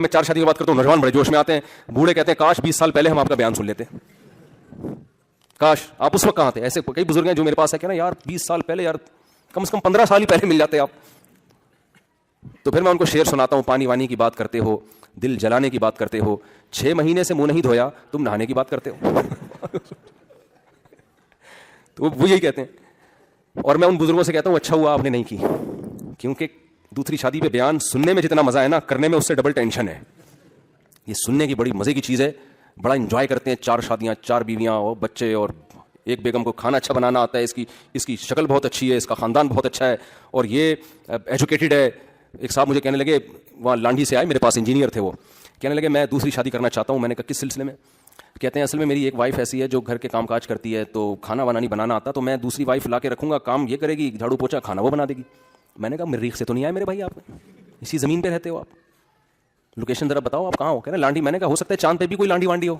میں 4 شادی کی بات کرتا ہوں، نوجوان بڑے جوش میں آتے ہیں، بوڑھے کہتے ہیں کاش 20 سال پہلے ہم آپ کا بیان سن لیتے، کاش آپ اس وقت کہاں تھے. ایسے کئی بزرگ ہیں جو میرے پاس ہے کہ نا یار 20 سال پہلے، یار کم سے کم 15 سال ہی پہلے مل جاتے آپ. تو پھر میں ان کو شعر سناتا ہوں، پانی وانی کی بات کرتے ہو، دل جلانے کی بات کرتے ہو، 6 مہینے سے منہ نہیں دھویا تم نہانے کی بات کرتے ہو. تو وہ یہی کہتے ہیں. اور میں ان بزرگوں سے کہتا ہوں اچھا ہوا آپ نے نہیں کی، کیونکہ دوسری شادی پہ بیان سننے میں جتنا مزہ ہے نا، کرنے میں اس سے ڈبل ٹینشن ہے. یہ سننے کی بڑی مزے کی چیز ہے، بڑا انجوائے کرتے ہیں. 4 شادیاں، 4 بیویاں اور بچے، اور ایک بیگم کو کھانا اچھا بنانا آتا ہے، اس کی شکل بہت اچھی ہے، اس کا خاندان بہت اچھا ہے، اور یہ ایجوکیٹڈ ہے. ایک صاحب مجھے کہنے لگے، وہاں لانڈھی سے آئے میرے پاس، انجینئر تھے وہ، کہنے لگے میں دوسری شادی کرنا چاہتا ہوں. میں نے کہا کس سلسلے میں؟ کہتے ہیں اصل میں میری ایک وائف ایسی ہے جو گھر کے کام کاج کرتی ہے، تو کھانا وانا نہیں بنانا آتا، تو میں دوسری وائف لا کے رکھوں گا، کام یہ کرے گی، جھاڑو پوچھا، کھانا وہ بنا دے گی. میں نے کہا مریخ سے تو نہیں آئے میرے بھائی، آپ اسی زمین پہ رہتے ہو، آپ لوکیشن ذرا بتاؤ آپ کہاں ہو؟ کہہ رہے لانڈھی. میں نے کہا ہو سکتا ہے چاند پہ بھی کوئی لانڈھی وانڈی ہو.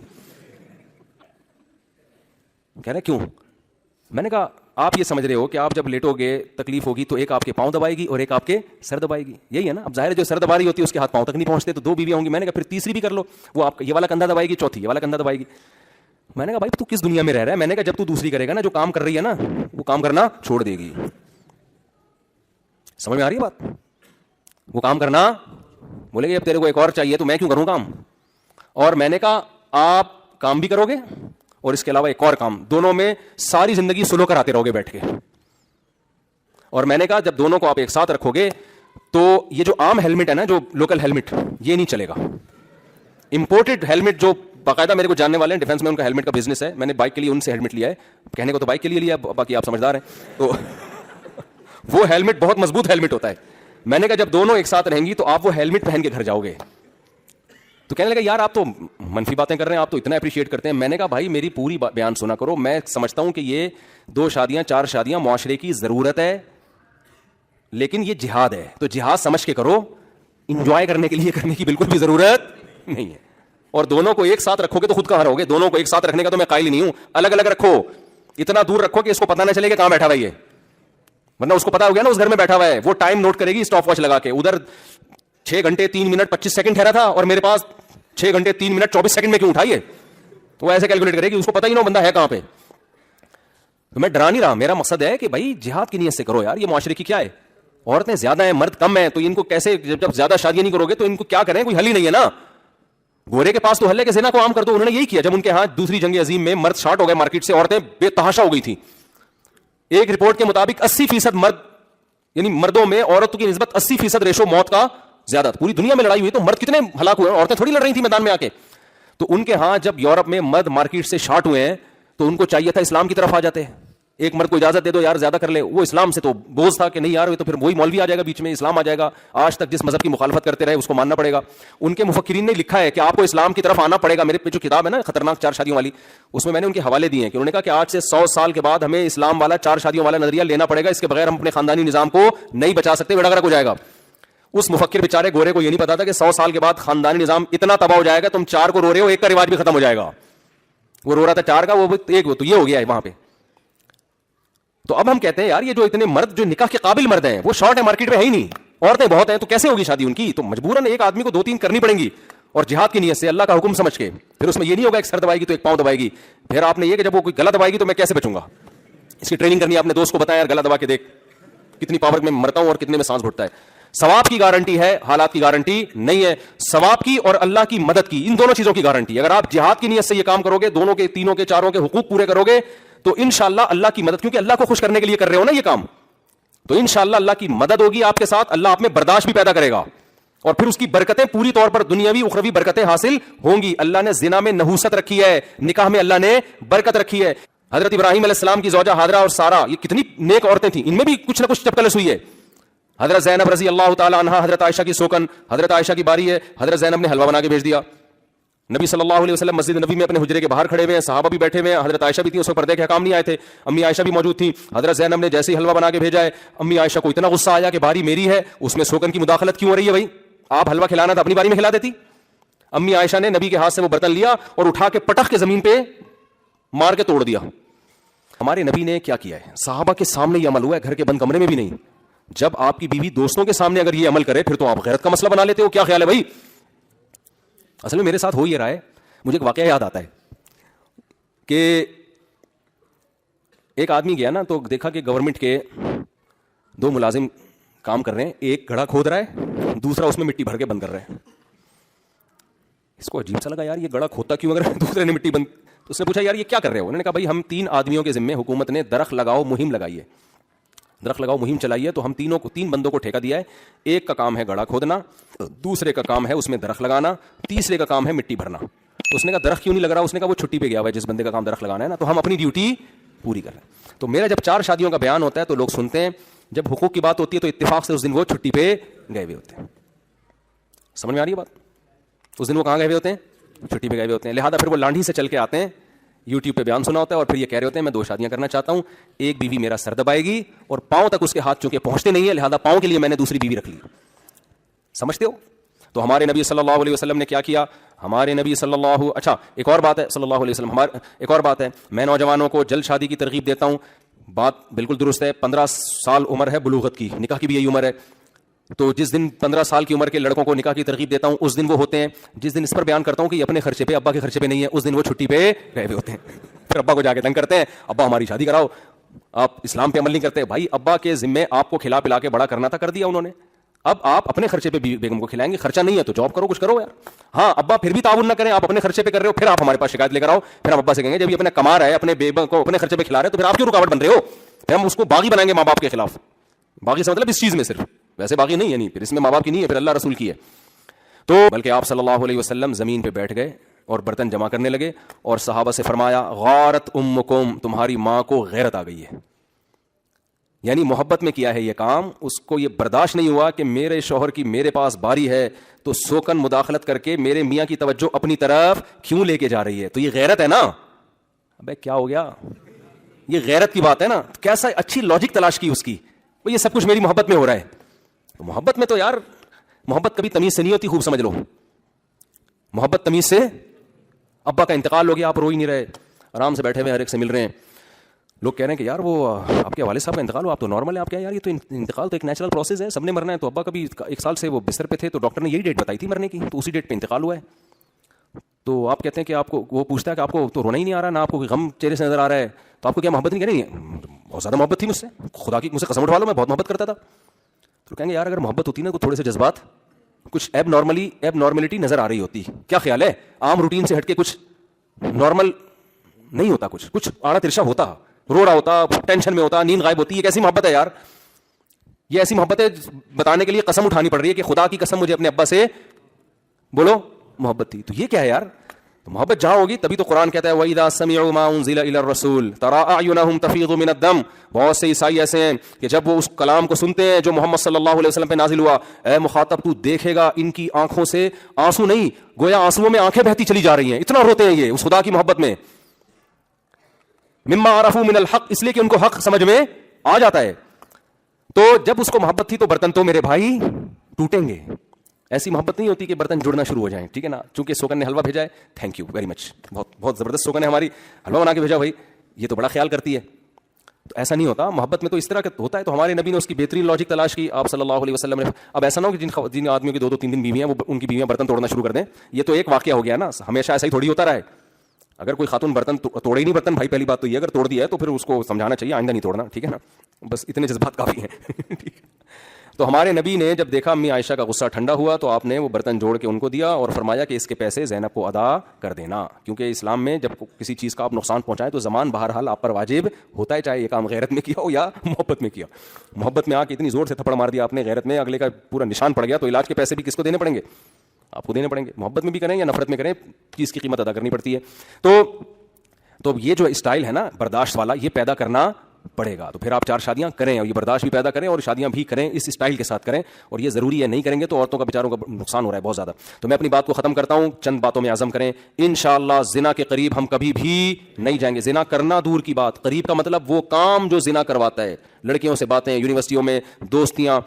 کہہ رہے کیوں؟ میں نے کہا آپ یہ سمجھ رہے ہو کہ آپ جب لیٹو گے تکلیف ہوگی تو ایک آپ کے پاؤں دبائے گی اور ایک آپ کے سر دبائے گی، یہی ہے نا. اب ظاہر ہے جو سر دبا رہی ہوتی ہے اس کے ہاتھ پاؤں تک نہیں پہنچتے، تو 2 بیویاں ہوں گی. میں نے کہا پھر تیسری بھی کر لو، وہ آپ یہ والا کندھا دبائے گی، چوتھی یہ والا کندھا دبائے گی. میں نے کہا بھائی تو کس دنیا میں رہ رہا ہے؟ میں نے کہا جب تو دوسری کرے گا نا، جو کام کر رہی ہے نا وہ کام کرنا چھوڑ دے گی. سمجھ میں آ رہی ہے بات؟ وہ کام کرنا بولے گی اب تیرے کو ایک اور چاہیے تو میں کیوں کروں کام. اور میں نے کہا آپ کام بھی کرو گے اور اس کے علاوہ ایک اور کام، دونوں میں ساری زندگی سلو کراتے رہو گے بیٹھ کے. اور میں نے کہا جب دونوں کو آپ ایک ساتھ رکھو گے تو یہ جو عام ہیلمٹ ہے نا، جو لوکل ہیلمٹ، یہ نہیں چلے گا. امپورٹڈ ہیلمٹ جو باقاعدہ میرے کو جاننے والے ہیں ڈیفینس میں، ان کا ہیلمٹ کا بزنس ہے. میں نے بائک کے لیے ان سے ہیلمٹ لیا ہے، کہنے کو تو بائک کے لیے لیا، باقی آپ سمجھدار ہیں. تو وہ ہیلمٹ بہت مضبوط ہیلمٹ ہوتا ہے. میں نے کہا جب دونوں ایک ساتھ رہیں گی تو آپ وہ ہیلمٹ پہن کے گھر جاؤ گے. تو کہنے لگا یار آپ تو منفی باتیں کر رہے ہیں، آپ تو اتنا اپریشیٹ کرتے ہیں. میں نے کہا بھائی میری پوری بیان سنا کرو. میں سمجھتا ہوں کہ یہ 2 شادیاں 4 شادیاں معاشرے کی ضرورت ہے، لیکن یہ جہاد ہے، تو جہاد سمجھ کے کرو. انجوائے کرنے کے لیے کرنے کی بالکل بھی ضرورت نہیں ہے. اور دونوں کو ایک ساتھ رکھو گے تو خود کہاں رہو گے. دونوں کو ایک ساتھ رکھنے کا تو میں قائل ہی نہیں ہوں. الگ الگ رکھو، اتنا دور رکھو کہ اس کو پتہ نہ چلے کہ کہاں بیٹھا ہوا ہے، ورنہ اس کو پتا ہو گیا نا اس گھر میں بیٹھا ہوا ہے. وہ ٹائم نوٹ کرے گی اسٹاپ واچ لگا کے، ادھر 6 گھنٹے 3 منٹ 25 سیکنڈ ٹھہرا تھا اور میرے پاس 6 گھنٹے 3 منٹ 24 سیکنڈ میں کیوں اٹھائیے. تو وہ ایسے کیلکولیٹ کرے گی، اس کو پتا ہی نہ بندہ ہے کہاں پہ. تو میں ڈرا نہیں رہا، میرا مقصد ہے کہ بھائی جہاد کی نیت سے کرو یار. یہ معاشرے کی کیا ہے، عورتیں زیادہ ہیں مرد کم ہیں، تو ان کو کیسے، جب زیادہ شادیاں نہیں کرو گے تو ان کو کیا کریں، کوئی حل ہی نہیں ہے نا. گورے کے پاس تو حل ہے کہ زنا کو عام کر دو. انہوں نے یہی کیا جب ان کے ہاں دوسری جنگ عظیم میں مرد شارٹ ہو گئے مارکیٹ سے، عورتیں بے تحاشا ہو گئی تھیں. ایک رپورٹ کے مطابق 80% مرد، یعنی مردوں میں عورتوں کی نسبت 80% ریشو موت کا زیادہ. پوری دنیا میں لڑائی ہوئی تو مرد کتنے ہلاک ہوئے، عورتیں تھوڑی لڑ رہی تھیں میدان میں آ کے. تو ان کے ہاں جب یورپ میں مرد مارکیٹ سے شارٹ ہوئے ہیں تو ان کو چاہیے تھا اسلام کی طرف آ جاتے. ایک مرد کو اجازت دے دو یار زیادہ کر لے، وہ اسلام سے تو بوجھ تھا کہ نہیں یار تو پھر وہی مولوی آ جائے گا بیچ میں، اسلام آ جائے گا. آج تک جس مذہب کی مخالفت کرتے رہے اس کو ماننا پڑے گا. ان کے مفکرین نے لکھا ہے کہ آپ کو اسلام کی طرف آنا پڑے گا. میرے پہ جو کتاب ہے نا خطرناک 4 شادیوں والی، اس میں نے ان کے حوالے دیے ہیں کہ انہوں نے کہا کہ آج سے 100 سال کے بعد ہمیں اسلام والا 4 شادیوں والا نظریہ لینا پڑے گا، اس کے بغیر ہم اپنے خاندانی نظام کو نہیں بچا سکتے، بیڑا غرق ہو جائے گا. اس مفکر بیچارے گورے کو یہ نہیں پتا تھا کہ 100 سال کے بعد خاندانی نظام اتنا تباہ ہو جائے گا، تم 4 کو رو رہے ہو، ایک کا رواج بھی ختم ہو جائے گا. وہ رو رہا تھا 4 کا، وہ ایک، تو یہ ہو گیا ہے وہاں پہ. تو اب ہم کہتے ہیں یار یہ جو اتنے مرد جو نکاح کے قابل مرد ہیں وہ شارٹ ہے مارکیٹ میں ہے ہی نہیں، عورتیں بہت ہیں، تو کیسے ہوگی شادی ان کی؟ تو مجبوراً ایک آدمی کو 2-3 کرنی پڑیں گی. اور جہاد کی نیت سے اللہ کا حکم سمجھ کے، پھر اس میں یہ نہیں ہوگا ایک سر دبائے گی تو ایک پاؤں دبائے گی. پھر آپ نے یہ کہ جب وہ کوئی گلا دبائے گی تو میں کیسے بچوں گا، اس کی ٹریننگ کرنی ہے. اپنے دوست کو بتایا یار گلا دبا کے دیکھ کتنی پاور میں مرتا ہوں اور کتنے میں سانس گھٹتا ہے. ثواب کی گارنٹی ہے، حالات کی گارنٹی نہیں ہے. ثواب کی اور اللہ کی مدد کی، ان دونوں چیزوں کی گارنٹی. اگر آپ جہاد کی نیت سے یہ کام کرو گے، دونوں کے، تینوں کے، چاروں کے حقوق پورے کرو گے تو انشاءاللہ اللہ کی مدد، کیونکہ اللہ کو خوش کرنے کے لیے کر رہے ہو نا یہ کام، تو انشاءاللہ اللہ کی مدد ہوگی آپ کے ساتھ. اللہ آپ میں برداشت بھی پیدا کرے گا اور پھر اس کی برکتیں پوری طور پر دنیاوی اخروی برکتیں حاصل ہوں گی. اللہ نے زنا میں نحوست رکھی ہے، نکاح میں اللہ نے برکت رکھی ہے. حضرت ابراہیم علیہ السلام کی زوجہ ہاجرہ اور سارہ یہ کتنی نیک عورتیں تھیں، ان میں بھی کچھ نہ کچھ چپکلس ہوئی ہے. حضرت زینب رضی اللہ تعالی عنہا، حضرت عائشہ کی سوکن، حضرت عائشہ کی باری ہے، حضرت زینب نے حلوہ بنا کے بھیج دیا. نبی صلی اللہ علیہ وسلم مسجد نبی میں اپنے حجرے کے باہر کھڑے ہوئے ہیں، صحابہ بھی بیٹھے ہوئے ہیں، حضرت عائشہ بھی تھی، اس وقت پردے کے حکام نہیں آئے تھے، امی عائشہ بھی موجود تھیں. حضرت زینب نے جیسے ہی حلوہ بنا کے بھیجا ہے، امی عائشہ کو اتنا غصہ آیا کہ باری میری ہے، اس میں سوکن کی مداخلت کیوں ہو رہی ہے؟ بھائی آپ حلوہ کھلانا تھا اپنی باری میں کھلا دیتی. امی عائشہ نے نبی کے ہاتھ سے وہ برتن لیا اور اٹھا کے پٹخ کے زمین پہ مار کے توڑ دیا. ہمارے نبی نے کیا کیا ہے؟ صحابہ کے سامنے یہ عمل ہوا ہے، گھر کے بند کمرے میں بھی نہیں. جب آپ کی بیوی دوستوں کے سامنے اگر یہ عمل کرے پھر تو آپ غیرت کا مسئلہ بنا لیتے ہو. کیا خیال ہے بھائی؟ اصل میں میرے ساتھ ہو یہ رہا ہے. مجھے ایک واقعہ یاد آتا ہے کہ ایک آدمی گیا نا تو دیکھا کہ گورنمنٹ کے 2 ملازم کام کر رہے ہیں, ایک گڑھا کھود رہا ہے, دوسرا اس میں مٹی بھر کے بند کر رہے ہیں. اس کو عجیب سا لگا, یار یہ گڑھا کھوتا کیوں اگر دوسرے نے مٹی بند. تو اس نے پوچھا یار یہ کیا کر رہے ہو؟ انہوں نے کہا بھائی ہم 3 آدمیوں کے ذمے حکومت نے درخت لگاؤ مہم لگائی ہے, درخت لگاؤ مہم چلائی ہے, تو ہم 3 بندوں کو ٹھیکہ دیا ہے. ایک کا کام ہے گڑھا کھودنا, دوسرے کا کام ہے اس میں درخت لگانا, تیسرے کا کام ہے مٹی بھرنا. تو اس نے کہا درخت کیوں نہیں لگ رہا؟ اس نے کہا وہ چھٹی پہ گیا ہوا ہے جس بندے کا کام درخت لگانا ہے نا, تو ہم اپنی ڈیوٹی پوری کر رہے ہیں. تو میرا جب 4 شادیوں کا بیان ہوتا ہے تو لوگ سنتے ہیں, جب حقوق کی بات ہوتی ہے تو اتفاق سے اس دن وہ چھٹی پہ گئے ہوئے ہوتے ہیں. سمجھ میں آ رہی ہے بات؟ اس دن وہ کہاں گئے ہوئے ہوتے ہیں؟ چھٹی پہ گئے ہوئے ہوتے ہیں. لہٰذا پھر وہ لانڈھی سے چل کے آتے ہیں, یوٹیوب پہ بیان سنا ہوتا ہے اور پھر یہ کہہ رہے ہوتے ہیں میں 2 شادیاں کرنا چاہتا ہوں, ایک بیوی میرا سر دبائے گی اور پاؤں تک اس کے ہاتھ چونکہ پہنچتے نہیں ہے, لہٰذا پاؤں کے لیے میں نے دوسری بیوی رکھ لی. سمجھتے ہو؟ تو ہمارے نبی صلی اللہ علیہ وسلم نے کیا کیا؟ ہمارے نبی صلی اللہ اچھا ایک اور بات ہے صلی اللہ علیہ وسلم ایک اور بات ہے, میں نوجوانوں کو جلد شادی کی ترغیب دیتا ہوں. بات بالکل درست ہے, 15 سال عمر ہے بلوغت کی, نکاح کی بھی یہی عمر ہے. تو جس دن 15 سال کی عمر کے لڑکوں کو نکاح کی ترغیب دیتا ہوں اس دن وہ ہوتے ہیں, جس دن اس پر بیان کرتا ہوں کہ یہ اپنے خرچے پہ ابا کے خرچے پہ نہیں ہے, اس دن وہ چھٹی پہ گئے ہوئے ہوتے ہیں. پھر ابا کو جا کے تنگ کرتے ہیں, ابا ہماری شادی کراؤ, آپ اسلام پہ عمل نہیں کرتے. بھائی ابا کے ذمے آپ کو کھلا پلا کے بڑا کرنا تھا, کر دیا انہوں نے. اب آپ اپنے خرچے پہ بیگم کو کھلائیں گے, خرچہ نہیں ہے تو جاب کرو, کچھ کرو یار. ہاں ابا پھر بھی تعاون نہ کریں, آپ اپنے خرچے پہ کر رہے ہو, پھر آپ ہمارے پاس شکایت لے کر آؤ, پھر ہم ابا سے کہیں گے جب یہ اپنے کما رہا ہے اپنے بیگم کو اپنے خرچے پہ کھلا رہے تو پھر آپ کیوں رکاوٹ بن رہے ہو؟ پھر ہم اس کو باغی بنائیں گے ماں باپ کے خلاف. باغی سے مطلب اس چیز میں صرف, ویسے باغی نہیں ہے, نہیں پھر اس میں ماں باپ کی نہیں ہے, پھر اللہ رسول کی ہے. تو بلکہ آپ صلی اللہ علیہ وسلم زمین پہ بیٹھ گئے اور برتن جمع کرنے لگے اور صحابہ سے فرمایا غارت امکم, تمہاری ماں کو غیرت آ گئی ہے. یعنی محبت میں کیا ہے یہ کام, اس کو یہ برداشت نہیں ہوا کہ میرے شوہر کی میرے پاس باری ہے تو سوکن مداخلت کر کے میرے میاں کی توجہ اپنی طرف کیوں لے کے جا رہی ہے. تو یہ غیرت ہے نا. ابے کیا ہو گیا, یہ غیرت کی بات ہے نا. کیسا اچھی لاجک تلاش کی اس کی, یہ سب کچھ میری محبت میں ہو رہا ہے. تو محبت میں تو یار محبت کبھی تمیز سے نہیں ہوتی, خوب سمجھ لو. محبت تمیز سے, ابا کا انتقال ہو گیا, آپ رو ہی نہیں رہے, آرام سے بیٹھے ہوئے ہر ایک سے مل رہے ہیں. لوگ کہہ رہے ہیں کہ یار وہ آپ کے والد صاحب کا انتقال ہو, آپ تو نارمل ہے, آپ کیا یار یہ تو انتقال تو ایک نیچرل پروسیس ہے, سب نے مرنا ہے. تو ابا کبھی 1 سال سے وہ بستر پہ تھے تو ڈاکٹر نے یہی ڈیٹ بتائی تھی مرنے کی, تو اسی ڈیٹ پہ انتقال ہوا ہے. تو آپ کہتے ہیں کہ آپ کو, وہ پوچھتا ہے کہ آپ کو تو رونا ہی نہیں آ رہا, نہ آپ کو غم چہرے سے نظر آ رہا ہے, تو آپ کو کیا محبت نہیں کریں گے؟ بہت زیادہ محبت تھی مجھ سے, خدا کی مجھ سے قسم اٹھا لو میں بہت محبت کرتا تھا. تو کہیں گے یار اگر محبت ہوتی نا تو تھوڑے سے جذبات, کچھ ایب نارملٹی نظر آ رہی ہوتی. کیا خیال ہے, عام روٹین سے ہٹ کے کچھ نارمل نہیں ہوتا, کچھ آڑا ترشا ہوتا, رو رہا ہوتا, ٹینشن میں ہوتا, نیند غائب ہوتی. یہ کیسی محبت ہے یار؟ یہ ایسی محبت ہے بتانے کے لیے قسم اٹھانی پڑ رہی ہے کہ خدا کی قسم مجھے اپنے ابا سے بولو محبت تھی. تو یہ کیا ہے یار؟ تو محبت جہاں ہوگی تبھی تو قرآن کہتا ہے وَإِذَا سَمِعُوا مَا أُنزِلَ إِلَى الرَّسُولِ تَرَىٰ أَعْيُنَهُمْ تَفِيضُ مِنَ الدَّمْ. بہت سے عیسائی ایسے ہیں کہ جب وہ اس کلام کو سنتے ہیں جو محمد صلی اللہ علیہ وسلم پہ نازل ہوا, اے مخاطب تو دیکھے گا ان کی آنکھوں سے آنسو نہیں, گویا آنسوؤں میں آنکھیں بہتی چلی جا رہی ہیں, اتنا روتے ہیں یہ اس خدا کی محبت میں. مما عرفوا من الحق, اس لیے کہ ان کو حق سمجھ میں آ جاتا ہے. تو جب اس کو محبت تھی تو برتن تو میرے بھائی ٹوٹیں گے. ایسی محبت نہیں ہوتی کہ برتن جڑنا شروع ہو جائیں, ٹھیک ہے نا. چونکہ سوکن نے حلوہ بھیجا ہے, تھینک یو ویری مچ, بہت زبردست سوکن ہے ہماری, حلوہ بنا کے بھیجا بھائی, یہ تو بڑا خیال کرتی ہے. تو ایسا نہیں ہوتا, محبت میں تو اس طرح کا ہوتا ہے. تو ہمارے نبی نے اس کی بہترین لاجک تلاش کی, آپ صلی اللہ علیہ وسلم نے. اب ایسا نہ ہو کہ جن آدمیوں کی 2-3 بیویاں وہ ان کی بیویاں برتن توڑنا شروع کر دیں. یہ تو ایک واقعہ ہو گیا نا, ہمیشہ ایسا ہی تھوڑی ہوتا رہا ہے. اگر کوئی خاتون برتن توڑے ہی نہیں برتن, بھائی پہلی بات تو یہ, اگر توڑ دیا ہے تو پھر اس کو سمجھانا چاہیے آئندہ نہیں توڑنا, ٹھیک ہے نا. بس اتنے جذبات کافی ہیں. تو ہمارے نبی نے جب دیکھا امی عائشہ کا غصہ ٹھنڈا ہوا تو آپ نے وہ برتن جوڑ کے ان کو دیا اور فرمایا کہ اس کے پیسے زینب کو ادا کر دینا, کیونکہ اسلام میں جب کسی چیز کا آپ نقصان پہنچائیں تو زمان بہرحال آپ پر واجب ہوتا ہے, چاہے یہ کام غیرت میں کیا ہو یا محبت میں کیا. محبت میں آ کے اتنی زور سے تھپڑ مار دیا آپ نے, غیرت میں اگلے کا پورا نشان پڑ گیا, تو علاج کے پیسے بھی کس کو دینے پڑیں گے؟ آپ کو دینے پڑیں گے. محبت میں بھی کریں یا نفرت میں کریں, چیز کی قیمت ادا کرنی پڑتی ہے. تو یہ جو اسٹائل ہے نا برداشت والا, یہ پیدا کرنا پڑے گا. تو پھر آپ 4 شادیاں کریں اور یہ برداشت بھی پیدا کریں اور شادیاں بھی کریں اس اسٹائل کے ساتھ کریں, اور یہ ضروری ہے, نہیں کریں گے تو عورتوں کا بیچاروں کا نقصان ہو رہا ہے بہت زیادہ. تو میں اپنی بات کو ختم کرتا ہوں, چند باتوں میں عزم کریں انشاءاللہ. زنا کے قریب ہم کبھی بھی نہیں جائیں گے. زنا کرنا دور کی بات, قریب کا مطلب وہ کام جو زنا کرواتا ہے, لڑکیوں سے باتیں, یونیورسٹیوں میں دوستیاں,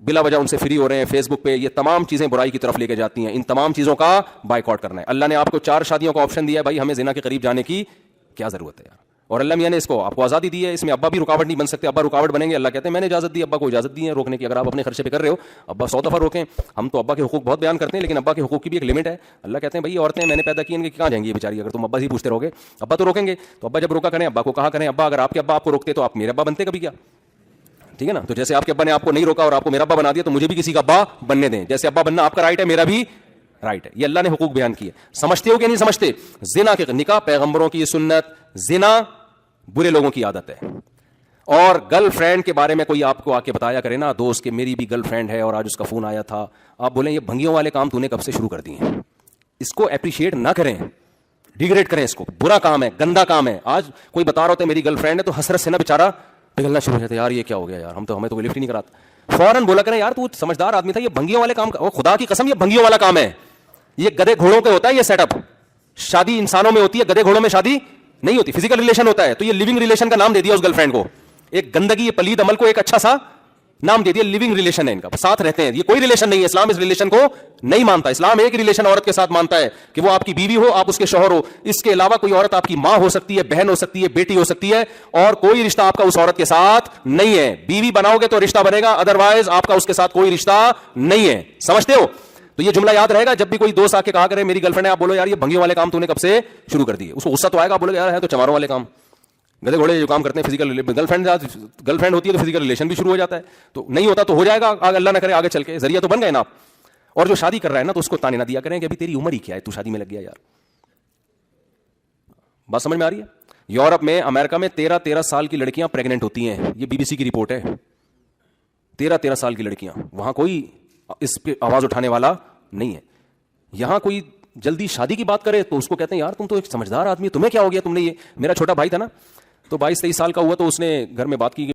بلا وجہ ان سے فری ہو رہے ہیں فیس بک پہ, یہ تمام چیزیں برائی کی طرف لے کے جاتی ہیں. ان تمام چیزوں کا بائیکاٹ کرنا ہے. اللہ نے آپ کو 4 شادیوں کا آپشن دیا ہے, بھائی ہمیں زنا کے قریب جانے کی کیا ضرورت ہے یار. اور اللہ میاں نے اس کو آپ کو آزادی دی ہے, اس میں ابا بھی رکاوٹ نہیں بن سکتے. ابا رکاوٹ بنیں گے, اللہ کہتے ہیں میں نے اجازت دی, ابا کو اجازت دی ہے روکنے کی. اگر آپ اپنے خرچے پہ کر رہے ہو, ابا 100 دفعہ روکیں. ہم تو ابا کے حقوق بہت بیان کرتے ہیں, لیکن ابا کے حقوق کی بھی ایک لمٹ ہے. اللہ کہتے ہیں بھائی عورتیں میں نے پیدا کی, ان کے کہاں جائیں گی یہ بیچاری, اگر تم ابا سے پوچھتے رہو گے ابا تو روکیں گے. تو ابا جب روکا کریں, ابا کو کہا کریں ابا اگر آپ کے ابا آپ کو روکتے تو آپ میرے ابا بنتے کبھی کیا, ٹھیک ہے نا. تو جیسے آپ کے ابا نے آپ کو نہیں روکا اور آپ کو میرا ابا بنا دیا, تو مجھے بھی کسی کا ابا بننے دیں. جیسے ابا بننا آپ کا رائٹ ہے, میرا بھی رائٹ ہے. یہ اللہ نے حقوق بیان کیے. سمجھتے ہو کہ نہیں سمجھتے؟ زنا کے نکاح پیغمبروں کی سنت, زنا برے لوگوں کی عادت ہے. اور گرل فرینڈ کے بارے میں کوئی آپ کو آ کے بتایا کرے نا دوست کہ میری بھی گرل فرینڈ ہے اور آج اس کا فون آیا تھا, آپ بولیں یہ بھنگیوں والے کام تو نے کب سے شروع کر دیے ہیں. اس کو اپریشیٹ نہ کریں, ڈیگریڈ کریں اس کو. برا کام ہے, گندا کام ہے. آج کوئی بتا رہا ہوتا ہے میری گرل فرینڈ ہے, تو حسرت سے نا بیچارہ پگھلنا شروع ہو جاتا ہے, یار یہ کیا ہو گیا یار, ہمیں تو لفٹ ہی نہیں کراتا. فوراً بولا کریں یار تو سمجھدار آدمی تھا, یہ بھنگیوں والے کام, خدا کی قسم یہ بھنگیوں والا کام ہے. یہ گدے گھوڑوں پہ ہوتا ہے یہ سیٹ اپ. شادی انسانوں میں ہوتی ہے, گدے گھوڑوں میں شادی نہیں ہوتی. فزیکل ریلیشن ہوتا ہے, تو یہ لیونگ ریلیشن کا نام دے دیا اس گرل فرینڈ کو. ایک گندگی, یہ پلید عمل کو ایک اچھا سا نام دے دیا, لیونگ ریلیشن ہے ان کا, ساتھ رہتے ہیں. یہ کوئی ریلیشن نہیں ہے. اسلام اس ریلیشن کو نہیں مانتا. اسلام ایک ریلیشن عورت کے ساتھ مانتا ہے کہ وہ آپ کی بیوی ہو, آپ اس کے شوہر ہو. اس کے علاوہ کوئی عورت آپ کی ماں ہو سکتی ہے, بہن ہو سکتی ہے, بیٹی ہو سکتی ہے, اور کوئی رشتہ آپ کا اس عورت کے ساتھ نہیں ہے. بیوی بناؤ گے تو رشتہ بنے گا, ادروائز آپ کا اس کے ساتھ کوئی رشتہ نہیں ہے. سمجھتے ہو؟ تو یہ جملہ یاد رہے گا. جب بھی کوئی دوست آ کے کہا کرے میری گرل فرینڈ ہے, آپ بولو یار یہ بھنگیوں والے کام تو نے کب سے شروع کر دیے. اس کو غصہ تو آئے گا, بولو یار ہے تو چماروں والے کام, گدے گھوڑے جو کام کرتے ہیں. فزیکل گرل فرینڈ ہوتی ہے تو فزیکل ریلیشن بھی شروع ہو جاتا ہے. تو نہیں ہوتا تو ہو جائے گا, اللہ نہ کرے آگے چل کے, ذریعہ تو بن گئے نا آپ. اور جو شادی کر رہا ہے نا, تو اس کو تانے نہ دیا کریں کہ ابھی تیری عمر ہی کیا ہے, تو شادی میں لگ گیا یار. بات سمجھ میں آ رہی ہے؟ یورپ میں, امریکہ میں 13 سال کی لڑکیاں پریگننٹ ہوتی ہیں. یہ BBC کی رپورٹ ہے. 13 سال کی لڑکیاں. وہاں کوئی اس پہ آواز اٹھانے والا نہیں ہے. یہاں کوئی جلدی شادی کی بات کرے تو اس کو کہتے ہیں یار تم تو ایک سمجھدار آدمی ہے, تمہیں کیا ہو گیا, تم نے یہ. میرا چھوٹا بھائی تھا نا, تو 22-23 سال کا ہوا, تو اس نے گھر میں بات کی